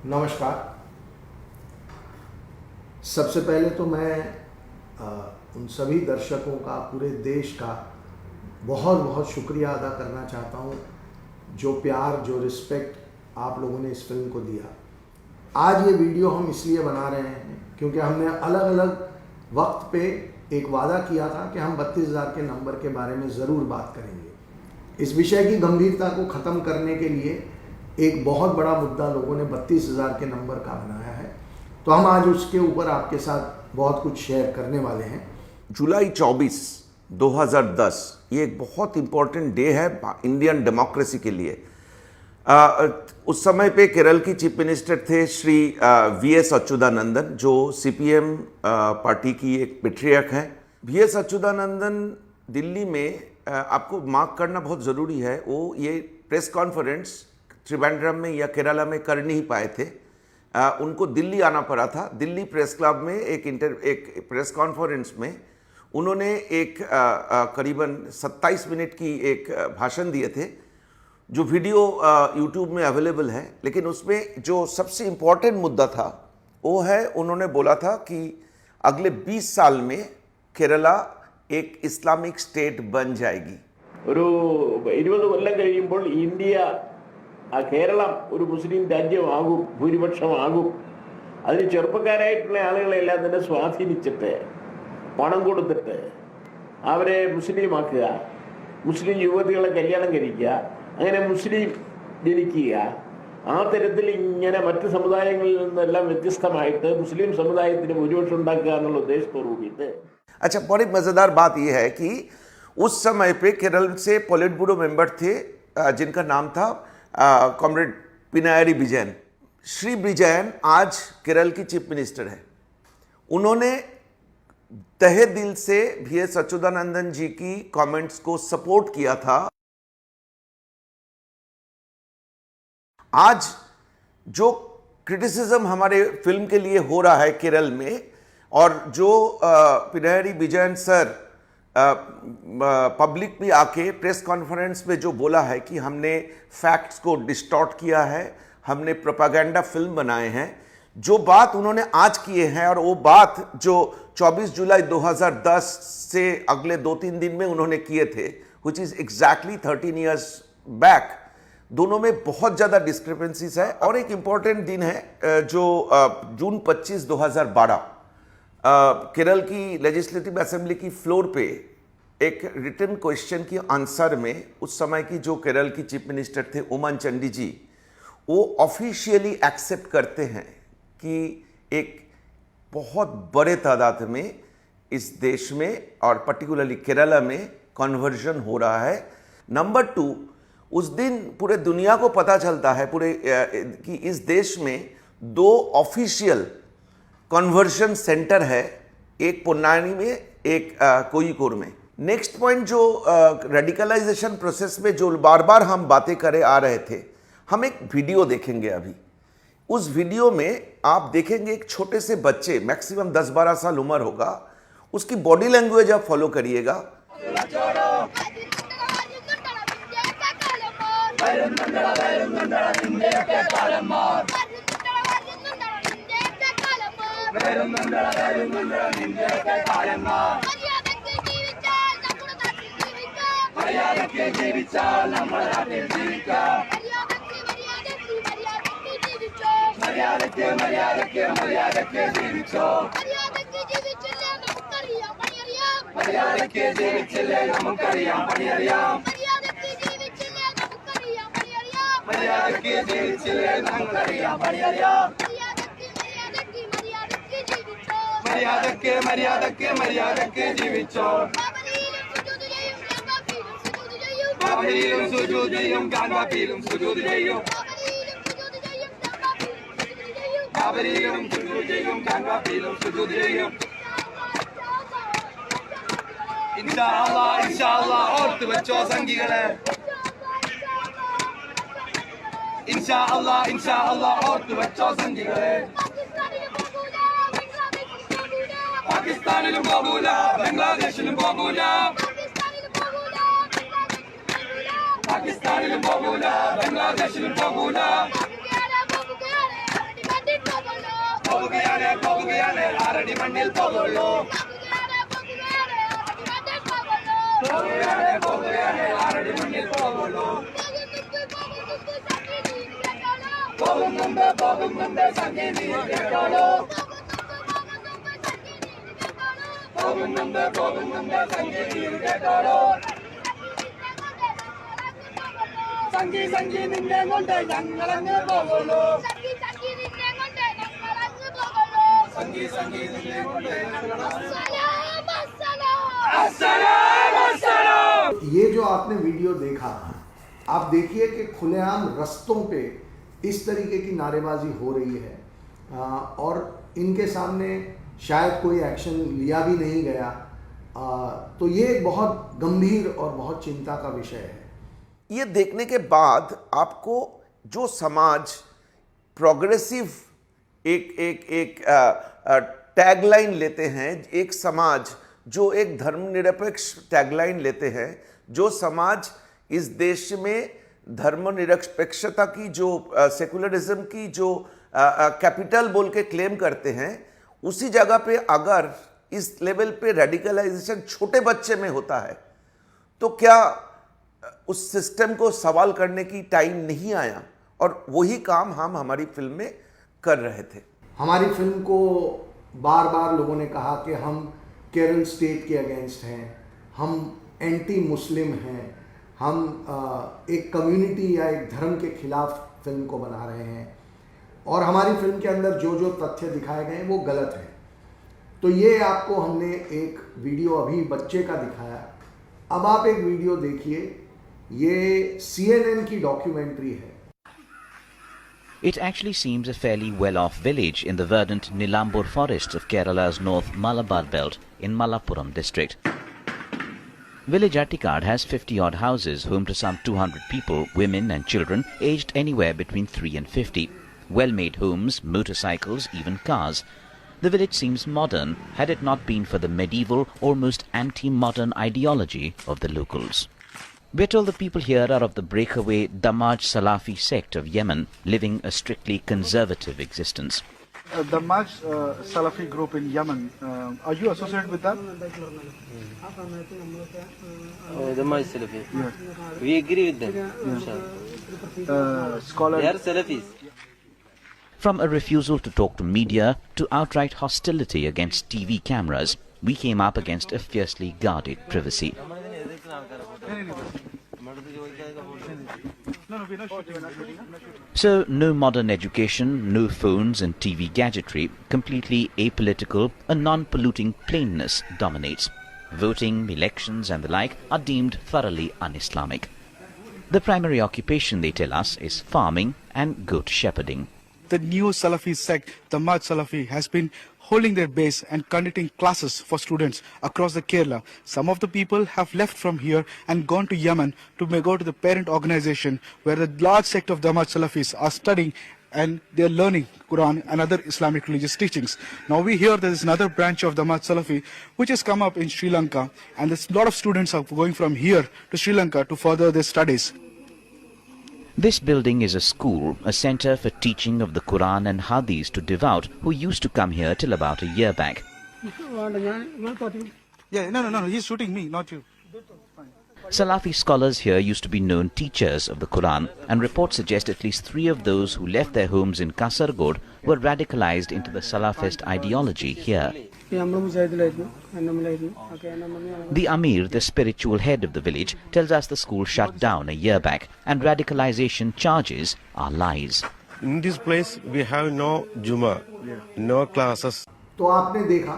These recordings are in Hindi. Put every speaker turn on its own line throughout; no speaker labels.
नमस्कार। सबसे पहले तो मैं उन सभी दर्शकों का, पूरे देश का बहुत बहुत शुक्रिया अदा करना चाहता हूँ जो प्यार, जो रिस्पेक्ट आप लोगों ने इस फिल्म को दिया। आज ये वीडियो हम इसलिए बना रहे हैं क्योंकि हमने अलग अलग वक्त पे एक वादा किया था कि हम 32,000 के नंबर के बारे में ज़रूर बात करेंगे। इस विषय की गंभीरता को ख़त्म करने के लिए एक बहुत बड़ा मुद्दा लोगों ने 32,000 के नंबर का बनाया है, तो हम आज उसके ऊपर आपके साथ बहुत कुछ शेयर करने वाले हैं।
जुलाई 24, 2010 ये एक बहुत इम्पोर्टेंट डे है इंडियन डेमोक्रेसी के लिए। उस समय पे केरल की चीफ मिनिस्टर थे श्री वी.एस. अच्युतानंदन, जो सीपीएम पार्टी की एक पेट्रियक हैं। वी.एस. अच्युतानंदन दिल्ली में आपको मार्क करना बहुत ज़रूरी है, वो ये प्रेस कॉन्फ्रेंस त्रिवेंद्रम में या केरला में कर नहीं पाए थे। उनको दिल्ली आना पड़ा था। दिल्ली प्रेस क्लब में एक प्रेस कॉन्फ्रेंस में उन्होंने एक करीबन 27 मिनट की एक भाषण दिए थे, जो वीडियो यूट्यूब में अवेलेबल है। लेकिन उसमें जो सबसे इम्पोर्टेंट मुद्दा था वो है, उन्होंने बोला था कि अगले 20 साल में केरला एक इस्लामिक स्टेट बन जाएगी।
ഒരു 20 കൊല്ലം കഴിയുമ്പോൾ ഇന്ത്യ കേരളം ഒരു മുസ്ലിം രാജ്യമാകും, ഭൂരിപക്ഷമാകും. അതിന് ചെറുപ്പക്കാരായിട്ടുള്ള ആളുകളെല്ലാം തന്നെ സ്വാധീനിച്ചിട്ട് പണം കൊടുത്തിട്ട് അവരെ മുസ്ലിമാക്കുക, മുസ്ലിം യുവതികളെ കല്യാണം കഴിക്കുക, അങ്ങനെ മുസ്ലിം ജനിക്കുക. ആ തരത്തിൽ ഇങ്ങനെ മറ്റ് സമുദായങ്ങളിൽ നിന്നെല്ലാം വ്യത്യസ്തമായിട്ട് മുസ്ലിം സമുദായത്തിന് ഭൂരിപക്ഷം ഉണ്ടാക്കുക എന്നുള്ള ഉദ്ദേശത്തോടു കൂടിയിട്ട്।
अच्छा, बड़ी मज़ेदार बात यह है कि उस समय पे केरल से पॉलिट ब्यूरो मेंबर थे जिनका नाम था कॉमरेड पिनायरी विजयन। श्री विजयन आज केरल की चीफ मिनिस्टर है। उन्होंने तहे दिल से वी.एस. अच्युतानंदन जी की कमेंट्स को सपोर्ट किया था। आज जो क्रिटिसिज्म हमारे फिल्म के लिए हो रहा है केरल में, और जो पिनायरी विजयन सर पब्लिक भी आके प्रेस कॉन्फ्रेंस में जो बोला है कि हमने फैक्ट्स को डिस्टॉर्ट किया है, हमने प्रोपागेंडा फिल्म बनाए हैं, जो बात उन्होंने आज किए हैं और वो बात जो 24 जुलाई 2010 से अगले 2-3 दिन में उन्होंने किए थे, which is exactly 13 years back, दोनों में बहुत ज़्यादा डिस्क्रिपेंसीज है। और एक इम्पॉर्टेंट दिन है जो जून 25, 2012 केरल की लेजिस्लेटिव असेंबली की फ्लोर पे एक रिटन क्वेश्चन की आंसर में उस समय की जो केरल की चीफ मिनिस्टर थे ओमन चांडी जी, वो ऑफिशियली एक्सेप्ट करते हैं कि एक बहुत बड़े तादाद में इस देश में और पर्टिकुलरली केरला में कन्वर्जन हो रहा है। नंबर 2, उस दिन पूरे दुनिया को पता चलता है कि इस देश में 2 ऑफिशियल कन्वर्जन सेंटर है, एक पोन्नानी में, एक कोयिकोड में। नेक्स्ट पॉइंट, जो रेडिकलाइजेशन प्रोसेस में जो बार बार हम बातें करे आ रहे थे, हम एक वीडियो देखेंगे अभी। उस वीडियो में आप देखेंगे एक छोटे से बच्चे, मैक्सिमम 10-12 साल उम्र होगा, उसकी बॉडी लैंग्वेज आप फॉलो करिएगा।
മര്യാദക്ക് ജീവിച്ചോ. ബാബരിയിലും സുജൂദ് ചെയ്യും, ഗാൻവാപ്പിയിലും സുജൂദ് ചെയ്യും. ബാബരിയിലും സുജൂദ് ചെയ്യും, ഗാൻവാപ്പിയിലും സുജൂദ് ചെയ്യും. ഇൻഷാ അല്ലാഹ്, ഇൻഷാ അല്ലാഹ് ഓർത്ത് വെച്ചോ സംഘികളെ. ഇൻഷാ അല്ലാഹ്, ഇൻഷാ അല്ലാഹ് ഓർത്ത് വെച്ചോ സംഘികളെ. പാകിസ്ഥാനിലും പോകൂല, ബംഗ്ലാദേശിലും പോകൂല. പാകിസ്ഥാനിലും പോകൂല, ബംഗ്ലാദേശിലും പോകൂല. പോകുകയാണേ ആരടി മണ്ണിൽ പോകുള്ളൂ പോകുകയാണേ ആരടി മണ്ണിൽ പോകുള്ളൂ പോകുന്നുണ്ട് സംഗീതി കേട്ടോളൂ പോകുന്നുണ്ട് സംഗീതി കേട്ടോളൂ സംഗീ നിന്നെ കൊണ്ട് ഞങ്ങളങ്ങ് പോകുള്ളൂ സംഗീ നിന്നെ കൊണ്ട് अस्सलाम अस्सलाम।
ये जो आपने वीडियो देखा, आप देखिए कि खुलेआम रस्तों पे इस तरीके की नारेबाजी हो रही है और इनके सामने शायद कोई एक्शन लिया भी नहीं गया। तो ये एक बहुत गंभीर और बहुत चिंता का विषय है।
ये देखने के बाद आपको जो समाज प्रोग्रेसिव एक टैगलाइन लेते हैं, एक समाज जो एक धर्मनिरपेक्ष टैगलाइन लेते हैं, जो समाज इस देश में धर्मनिरपेक्षता की जो सेकुलरिज्म की जो कैपिटल बोल के क्लेम करते हैं, उसी जगह पे अगर इस लेवल पे रेडिकलाइजेशन छोटे बच्चे में होता है तो क्या उस सिस्टम को सवाल करने की टाइम नहीं आया? और वही काम हम हमारी फिल्म में कर रहे थे।
हमारी फिल्म को बार बार लोगों ने कहा कि हम केरल स्टेट के अगेंस्ट हैं, हम एंटी मुस्लिम हैं, हम एक कम्युनिटी या एक धर्म के खिलाफ फिल्म को बना रहे हैं और हमारी फिल्म के अंदर जो जो तथ्य दिखाए गए वो गलत है। तो ये आपको हमने एक वीडियो अभी बच्चे का दिखाया। अब आप एक वीडियो देखिए, ये CNN की डॉक्यूमेंट्री है।
It actually seems a fairly well-off village in the verdant Nilambur forests of Kerala's North Malabar belt in Malappuram district. Village Attikad has 50-odd houses, home to some 200 people, women and children aged anywhere between 3 and 50. Well-made homes, motorcycles, even cars. The village seems modern had it not been for the medieval, almost anti-modern ideology of the locals. We're told the people here are of the breakaway Damaj Salafi sect of Yemen, living a strictly conservative existence.
The Damaj Salafi group in Yemen, are you associated with that?
Damaj Salafi.
Yeah.
We agree with them.
Scholar.
They are Salafis.
From a refusal to talk to media to outright hostility against TV cameras, we came up against a fiercely guarded privacy. So, no modern education, no phones and TV gadgetry, completely apolitical, a non-polluting plainness dominates. Voting, elections and the like are deemed thoroughly un-Islamic. The primary occupation, they tell us, is farming and goat shepherding.
The new Salafi sect, the Damaj Salafi, has been holding their base and conducting classes for students across the Kerala. Some of the people have left from here and gone to Yemen to go to the parent organization where the large sect of Damaj Salafis are studying and they are learning Quran and other Islamic religious teachings. Now we hear there is another branch of Damaj Salafi which has come up in Sri Lanka, and there's a lot of students are going from here to Sri Lanka to further their studies.
This building is a school, a center for teaching of the Quran and Hadith to devout who used to come here till about a year back.
Yeah, no, he's shooting me, not you.
Salafi scholars here used to be known teachers of the Quran, and reports suggest at least 3 of those who left their homes in Kasargod were radicalized into the Salafist ideology here. The Amir, the spiritual head of the village, tells us the school shut down a year back, and radicalization charges are lies.
In this place we have no Juma, no classes.
तो आपने देखा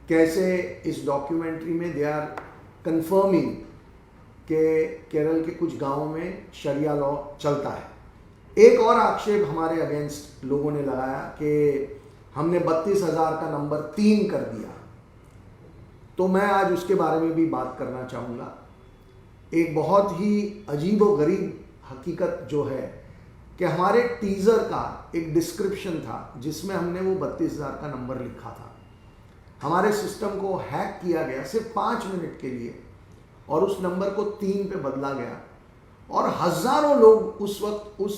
कैसे इस डॉक्यूमेंट्री में दे आर कंफर्मिंग कि केरल के कुछ गांवों में शरिया लॉ चलता है। एक और आक्षेप हमारे अगेंस्ट लोगों ने लगाया कि हमने 32,000 का नंबर 3 कर दिया। तो मैं आज उसके बारे में भी बात करना चाहूँगा। एक बहुत ही अजीबोगरीब हकीकत जो है कि हमारे टीज़र का एक डिस्क्रिप्शन था जिसमें हमने वो 32,000 का नंबर लिखा था। हमारे सिस्टम को हैक किया गया सिर्फ 5 मिनट के लिए और उस नंबर को 3 पे बदला गया और हज़ारों लोग उस वक्त उस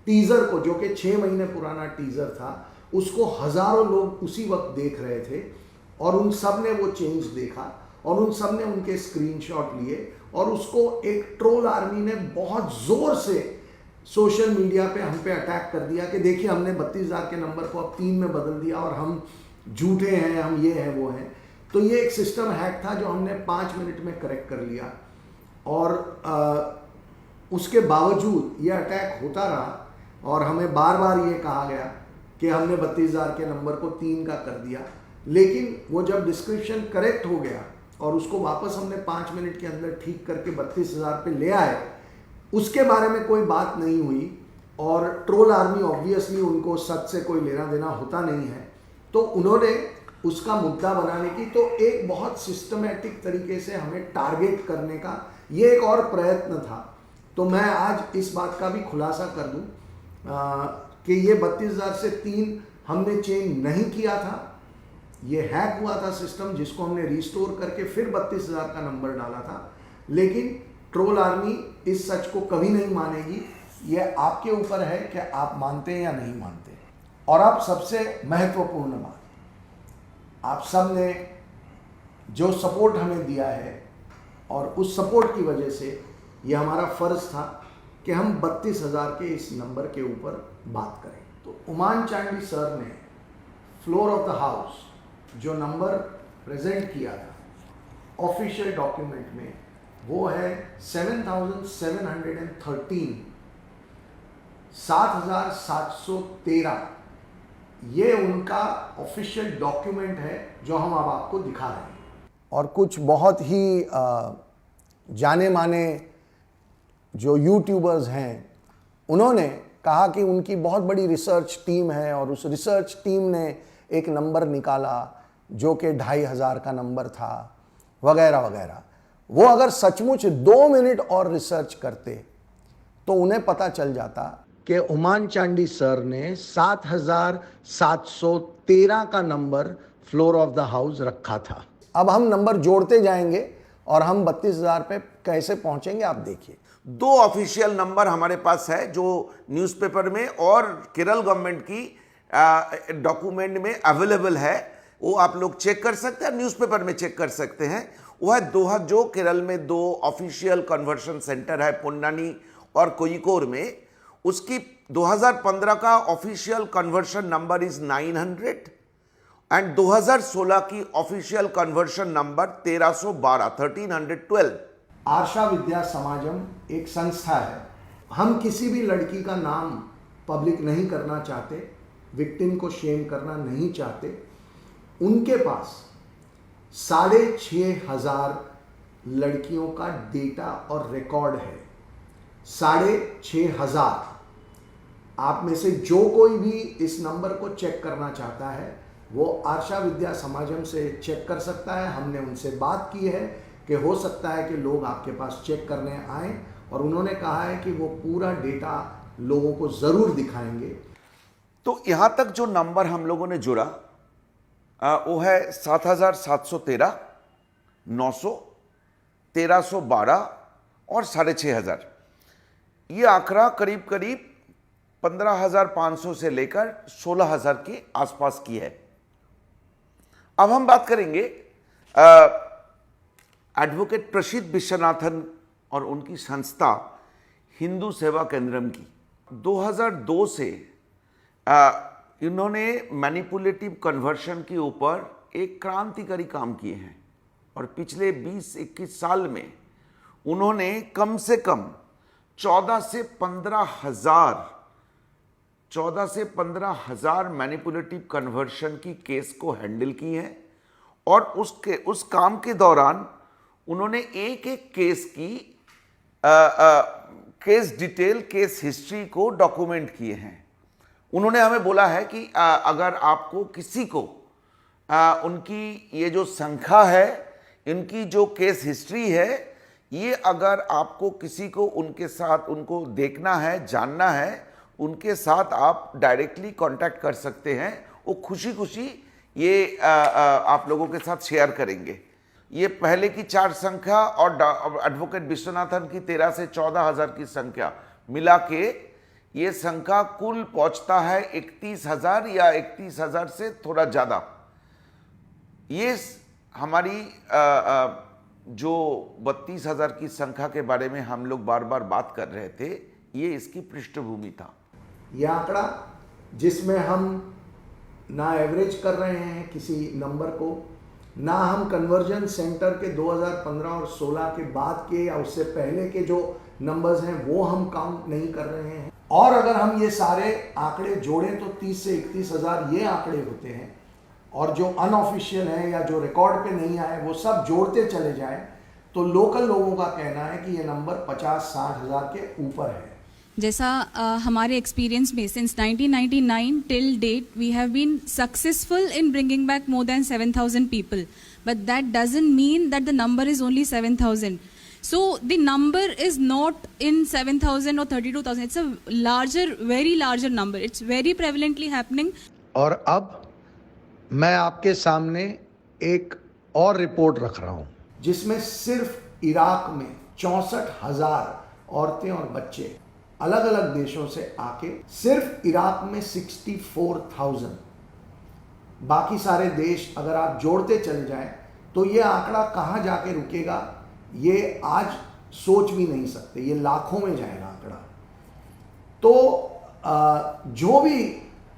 टीज़र को, जो कि 6 महीने पुराना टीज़र था, उसको हजारों लोग उसी वक्त देख रहे थे और उन सब ने वो चेंज देखा और उन सब ने उनके स्क्रीनशॉट लिए और उसको एक ट्रोल आर्मी ने बहुत जोर से सोशल मीडिया पे हम पे अटैक कर दिया कि देखिए हमने 32,000 के नंबर को अब 3 में बदल दिया और हम झूठे हैं, हम ये हैं वो हैं। तो ये एक सिस्टम हैक था जो हमने 5 मिनट में करेक्ट कर लिया और उसके बावजूद ये अटैक होता रहा और हमें बार बार ये कहा गया कि हमने 32,000 के नंबर को 3 का कर दिया। लेकिन वो जब डिस्क्रिप्शन करेक्ट हो गया और उसको वापस हमने 5 मिनट के अंदर ठीक करके 32,000 पे ले आए, उसके बारे में कोई बात नहीं हुई और ट्रोल आर्मी ऑब्वियसली उनको सच से कोई लेना देना होता नहीं है, तो उन्होंने उसका मुद्दा बनाने की तो एक बहुत सिस्टमेटिक तरीके से हमें टारगेट करने का ये एक और प्रयत्न था। तो मैं आज इस बात का भी खुलासा कर दूं कि ये 32,000 से 3 हमने चेंज नहीं किया था, ये हैक हुआ था सिस्टम जिसको हमने रिस्टोर करके फिर 32,000 का नंबर डाला था। लेकिन ट्रोल आर्मी इस सच को कभी नहीं मानेगी, ये आपके ऊपर है कि आप मानते हैं या नहीं मानते। और अब सबसे महत्वपूर्ण बात, आप सब ने जो सपोर्ट हमें दिया है और उस सपोर्ट की वजह से ये हमारा फ़र्ज़ था कि हम 32,000 के इस नंबर के ऊपर बात करें। तो उमान चांडी सर ने फ्लोर ऑफ द हाउस जो नंबर प्रेजेंट किया था ऑफिशियल डॉक्यूमेंट में, वो है 7,713, 7,713। ये उनका ऑफिशियल डॉक्यूमेंट है जो हम अब आपको दिखा रहे हैं। और कुछ बहुत ही जाने माने जो यूट्यूबर्स हैं उन्होंने कहा कि उनकी बहुत बड़ी रिसर्च टीम है और उस रिसर्च टीम ने एक नंबर निकाला जो कि 2,500 का नंबर था वगैरह वगैरह। वो अगर सचमुच 2 मिनट और रिसर्च करते तो उन्हें पता चल जाता कि उमान चांडी सर ने 7,713 का number floor of the house रखा था। अब हम नंबर जोड़ते जाएंगे और हम 32,000 पे कैसे पहुंचेंगे आप देखिए।
2 ऑफिशियल नंबर हमारे पास है जो न्यूज़पेपर में और केरल गवर्नमेंट की डॉक्यूमेंट में अवेलेबल है, वो आप लोग चेक कर सकते हैं, न्यूज़पेपर में चेक कर सकते हैं। वो है जो केरल में 2 ऑफिशियल कन्वर्शन सेंटर है, पोन्नानी और कोयिकोड में। उसकी 2015 का official conversion number is 900 and 2016 की ऑफिशियल कन्वर्शन नंबर 1312।
आर्षा विद्या समाजम एक संस्था है। हम किसी भी लड़की का नाम पब्लिक नहीं करना चाहते, विक्टिम को शेम करना नहीं चाहते। उनके पास 6,500 लड़कियों का डेटा और रिकॉर्ड है। 6,500। आप में से जो कोई भी इस नंबर को चेक करना चाहता है वो आर्षा विद्या समाजम से चेक कर सकता है। हमने उनसे बात की है कि हो सकता है कि लोग आपके पास चेक करने आए और उन्होंने कहा है कि वो पूरा डेटा लोगों को ज़रूर दिखाएंगे।
तो यहाँ तक जो नंबर हम लोगों ने जुड़ा वो है 7,713, 900, 1,312 और 6,500। ये आंकड़ा करीब करीब 15,500 से लेकर 16,000 के आसपास की है। अब हम बात करेंगे एडवोकेट प्रसिद्ध विश्वनाथन और उनकी संस्था हिंदू सेवा केंद्रम की। 2002 से इन्होंने मैनिपुलेटिव कन्वर्शन के ऊपर एक क्रांतिकारी काम किए हैं और पिछले 20-21 साल में उन्होंने कम से कम 14 से 15,000 मैनिपुलेटिव कन्वर्शन की केस को हैंडल की है। और उस काम के दौरान उन्होंने एक एक केस की केस डिटेल, केस हिस्ट्री को डॉक्यूमेंट किए हैं। उन्होंने हमें बोला है कि अगर आपको किसी को उनकी ये जो संख्या है, इनकी जो केस हिस्ट्री है, ये अगर आपको किसी को उनके साथ उनको देखना है, जानना है, उनके साथ आप डायरेक्टली कांटेक्ट कर सकते हैं। वो खुशी खुशी ये आप लोगों के साथ शेयर करेंगे। ये पहले की 4 संख्या और एडवोकेट विश्वनाथन की 13 से 14,000 की संख्या मिला के ये संख्या कुल पहुंचता है 31,000 या 31,000 से थोड़ा ज़्यादा। ये हमारी जो 32,000 की संख्या के बारे में हम लोग बार बार बात कर रहे थे, ये इसकी पृष्ठभूमि था।
यह आंकड़ा जिसमें हम ना एवरेज कर रहे हैं किसी नंबर को, ना हम कन्वर्जन सेंटर के 2015 और 16 के बाद के या उससे पहले के जो नंबर्स हैं वो हम काउंट नहीं कर रहे हैं। और अगर हम ये सारे आंकड़े जोड़ें तो 30 से 31,000 ये आंकड़े होते हैं, और जो अनऑफिशियल है या जो रिकॉर्ड पे नहीं आए वो सब जोड़ते चले जाएं तो लोकल लोगों का कहना है कि ये नंबर 50-60 हज़ार के ऊपर है।
जैसा हमारे एक्सपीरियंस में since 1999 till date we have been successful in bringing back more than 7,000 people, but that doesn't mean that the number is only 7,000. So the number is not in 7,000 or 32,000. It's a larger, very larger number. It's very prevalently happening.
और अब मैं आपके सामने एक और रिपोर्ट रख रहा हूं जिसमें सिर्फ इराक में 64,000 औरतें और बच्चे अलग अलग देशों से आके, सिर्फ इराक में 64,000, बाकी सारे देश अगर आप जोड़ते चले जाएं तो ये आंकड़ा कहां जाके रुकेगा ये आज सोच भी नहीं सकते, ये लाखों में जाएगा आंकड़ा। तो जो भी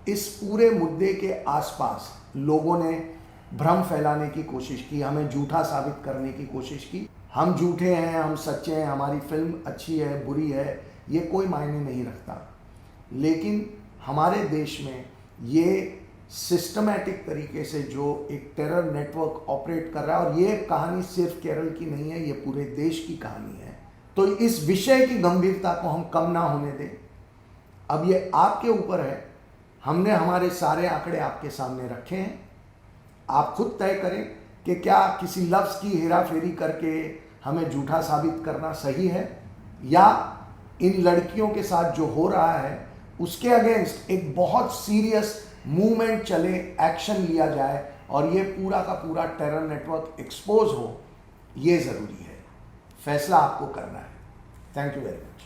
इस पूरे मुद्दे के आसपास लोगों ने भ्रम फैलाने की कोशिश की, हमें झूठा साबित करने की कोशिश की, हम झूठे हैं, हम सच्चे हैं, हमारी फिल्म अच्छी है, बुरी है, ये कोई मायने नहीं रखता। लेकिन हमारे देश में ये सिस्टमैटिक तरीके से जो एक टेरर नेटवर्क ऑपरेट कर रहा है, और ये कहानी सिर्फ केरल की नहीं है, ये पूरे देश की कहानी है। तो इस विषय की गंभीरता को हम कम ना होने दें। अब ये आपके ऊपर है, हमने हमारे सारे आंकड़े आपके सामने रखे हैं, आप खुद तय करें कि क्या किसी लफ्ज़ की हेराफेरी करके हमें झूठा साबित करना सही है, या इन लड़कियों के साथ जो हो रहा है उसके अगेंस्ट एक बहुत सीरियस मूवमेंट चले, एक्शन लिया जाए और ये पूरा का पूरा टेरर नेटवर्क एक्सपोज हो, ये ज़रूरी है। फैसला आपको करना है। Thank you very much.